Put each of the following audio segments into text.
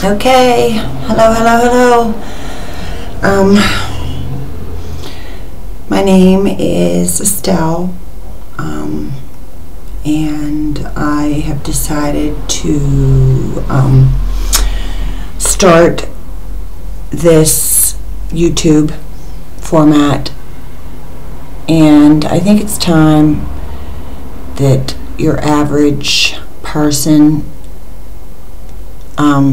Okay, hello. My name is Estelle, and I have decided to start this YouTube format, and I think it's time that your average person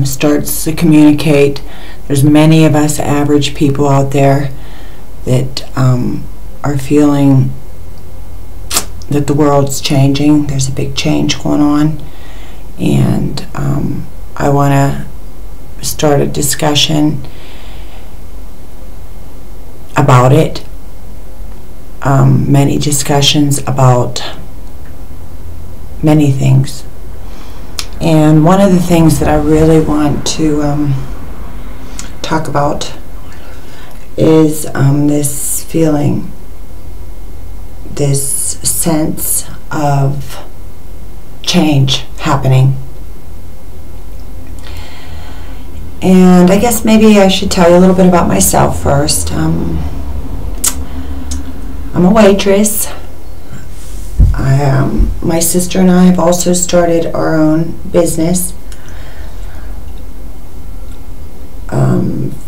starts to communicate. There's many of us average people out there that are feeling that the world's changing. There's a big change going on, and I want to start a discussion about it. Many discussions about many things. And one of the things that I really want to talk about is this feeling, this sense of change happening. And I guess maybe I should tell you a little bit about myself first. I'm a waitress. My sister and I have also started our own business.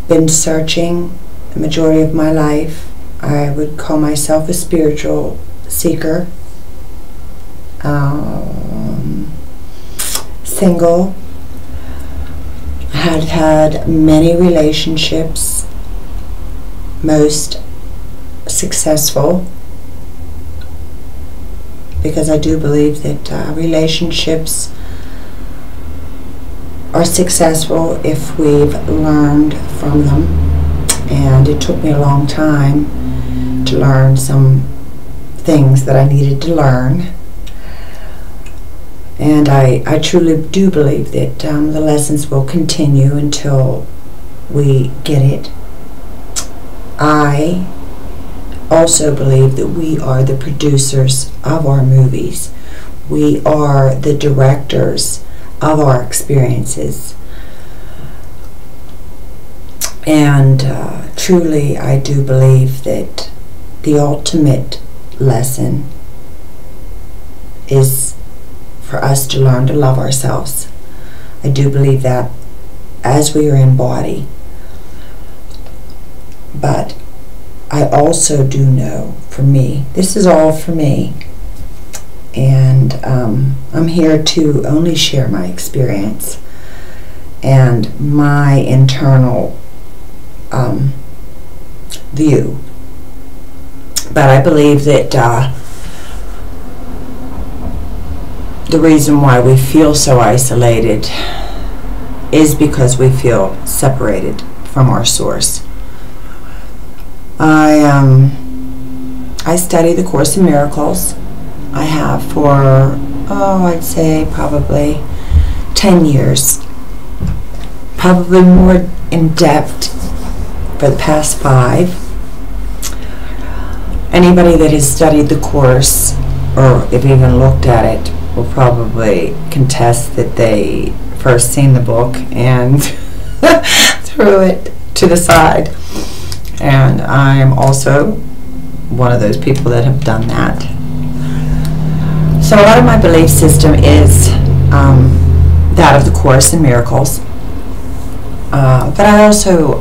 Been searching the majority of my life. I would call myself a spiritual seeker. Single. Had many relationships, most successful, because I do believe that relationships are successful if we've learned from them. And it took me a long time to learn some things that I needed to learn. And I truly do believe that the lessons will continue until we get it. I also believe that we are the producers of our movies. We are the directors of our experiences. And truly, I do believe that the ultimate lesson is for us to learn to love ourselves. I do believe that as we are in body. But I also do know, for me, this is all for me, and I'm here to only share my experience and my internal view. But I believe that the reason why we feel so isolated is because we feel separated from our source. I study the Course in Miracles. I have for, I'd say probably 10 years. Probably more in depth for the past 5. Anybody that has studied the Course, or if even looked at it, will probably contest that they first seen the book and threw it to the side. And I'm also one of those people that have done that. So a lot of my belief system is that of the Course in Miracles. But I also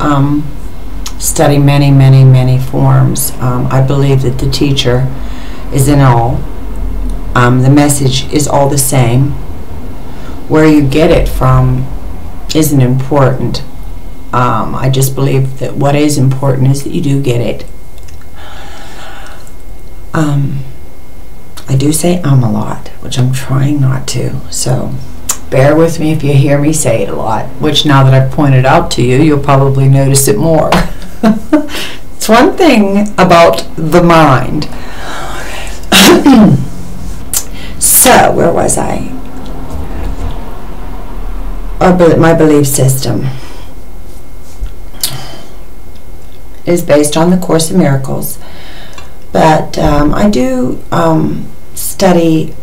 study many forms. I believe that the teacher is in all. The message is all the same. Where you get it from isn't important. I just believe that what is important is that you do get it. I do say a lot, which I'm trying not to, so bear with me if you hear me say it a lot, which now that I've pointed out to you, you'll probably notice it more. It's one thing about the mind. So, where was I? My belief system is based on the Course in Miracles, but I do study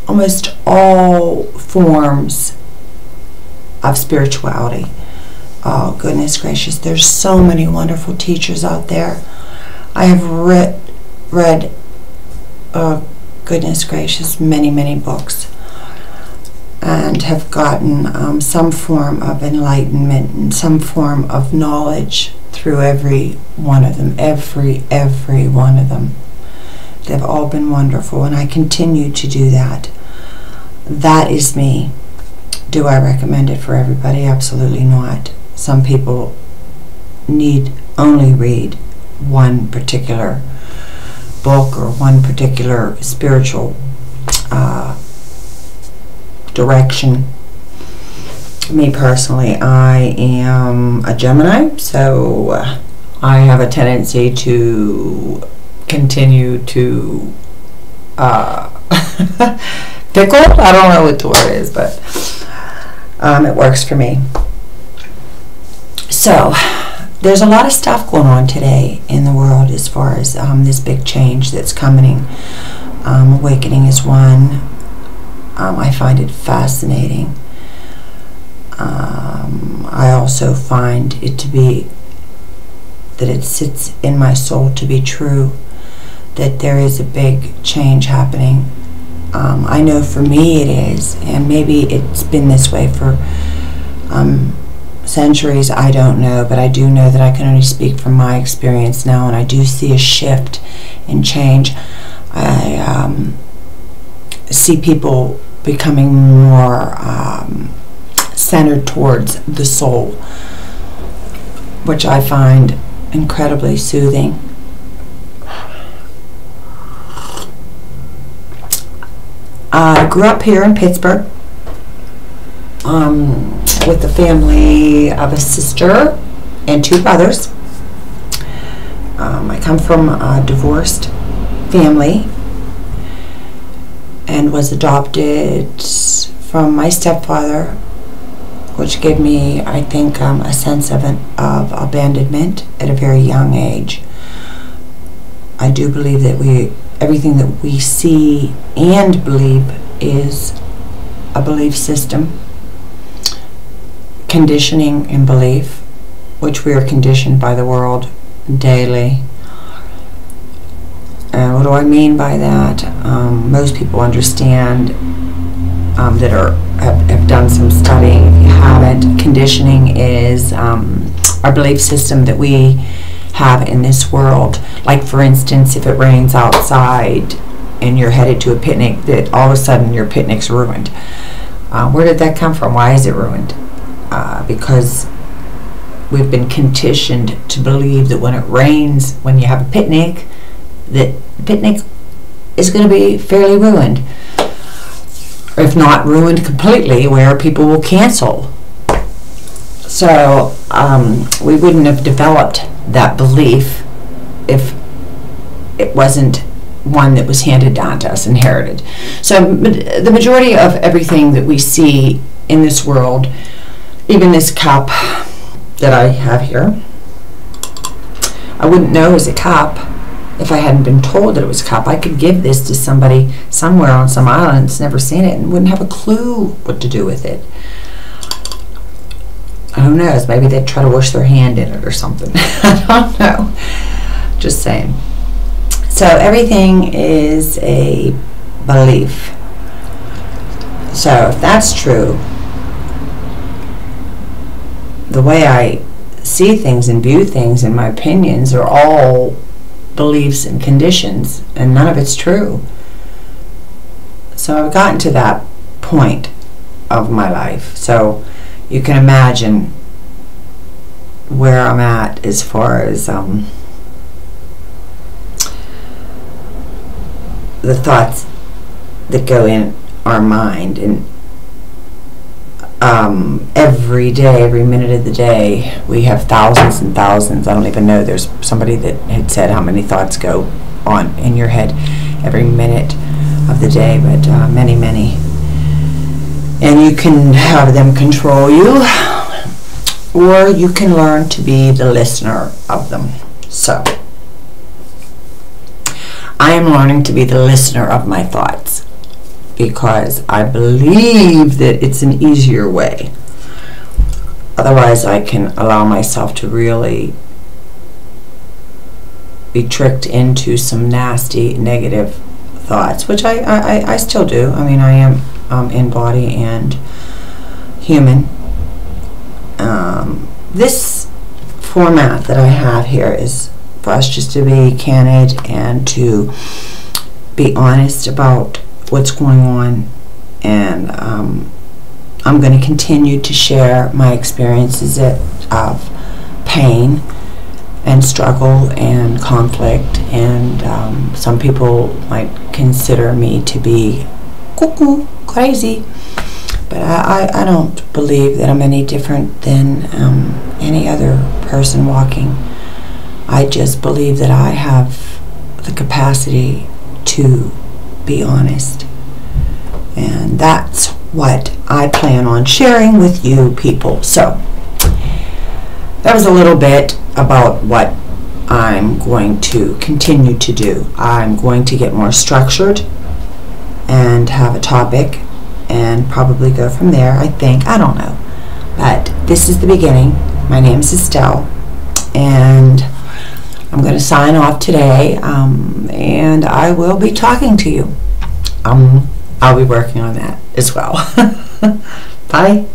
almost all forms of spirituality. Oh, goodness gracious. There's so many wonderful teachers out there. I have read oh, goodness gracious, many, many books, and have gotten some form of enlightenment and some form of knowledge through every one of them, every one of them. They've all been wonderful, and I continue to do that. That is me. Do I recommend it for everybody? Absolutely not. Some people need only read one particular book or one particular spiritual direction. Me personally, I am a Gemini, so I have a tendency to continue to pickle. I don't know what the word is, but it works for me. So there's a lot of stuff going on today in the world as far as this big change that's coming. Awakening is one. I find it fascinating. I also find it to be that it sits in my soul to be true, that there is a big change happening. I know for me it is, and maybe it's been this way for centuries, I don't know, but I do know that I can only speak from my experience now, and I do see a shift and change. I see people becoming more centered towards the soul, which I find incredibly soothing. I grew up here in Pittsburgh with the family of a sister and two brothers. I come from a divorced family and was adopted from my stepfather, which gave me, I think, a sense of abandonment at a very young age. I do believe that everything that we see and believe is a belief system, conditioning and belief, which we are conditioned by the world daily. What do I mean by that? Most people understand that have done some studying. If you haven't, conditioning is our belief system that we have in this world. Like, for instance, if it rains outside and you're headed to a picnic, that all of a sudden your picnic's ruined. Where did that come from? Why is it ruined? Because we've been conditioned to believe that when it rains, when you have a picnic, that the picnic is going to be fairly ruined, or if not ruined completely, where people will cancel. So we wouldn't have developed that belief if it wasn't one that was handed down to us, inherited. So the majority of everything that we see in this world, even this cup that I have here, I wouldn't know is a cup if I hadn't been told that it was a cup. I could give this to somebody somewhere on some island that's never seen it and wouldn't have a clue what to do with it. Who knows? Maybe they'd try to wash their hand in it or something. I don't know. Just saying. So everything is a belief. So if that's true, the way I see things and view things and my opinions are all beliefs and conditions, and none of it's true. So I've gotten to that point of my life. So you can imagine where I'm at as far as the thoughts that go in our mind, and every day, every minute of the day, we have thousands and thousands. I don't even know. There's somebody that had said how many thoughts go on in your head every minute of the day, but many, many. And you can have them control you, or you can learn to be the listener of them. So I am learning to be the listener of my thoughts, because I believe that it's an easier way. Otherwise, I can allow myself to really be tricked into some nasty, negative thoughts, which I still do. I mean, I am in body and human. This format that I have here is for us just to be candid and to be honest about what's going on, and I'm going to continue to share my experiences of pain and struggle and conflict, and some people might consider me to be cuckoo, crazy, but I don't believe that I'm any different than any other person walking. I just believe that I have the capacity to be honest, and that's what I plan on sharing with you people. So that was a little bit about what I'm going to continue to do. I'm going to get more structured and have a topic and probably go from there, I think. I don't know. But this is the beginning. My name is Estelle, and I'm going to sign off today, and I will be talking to you. I'll be working on that as well. Bye.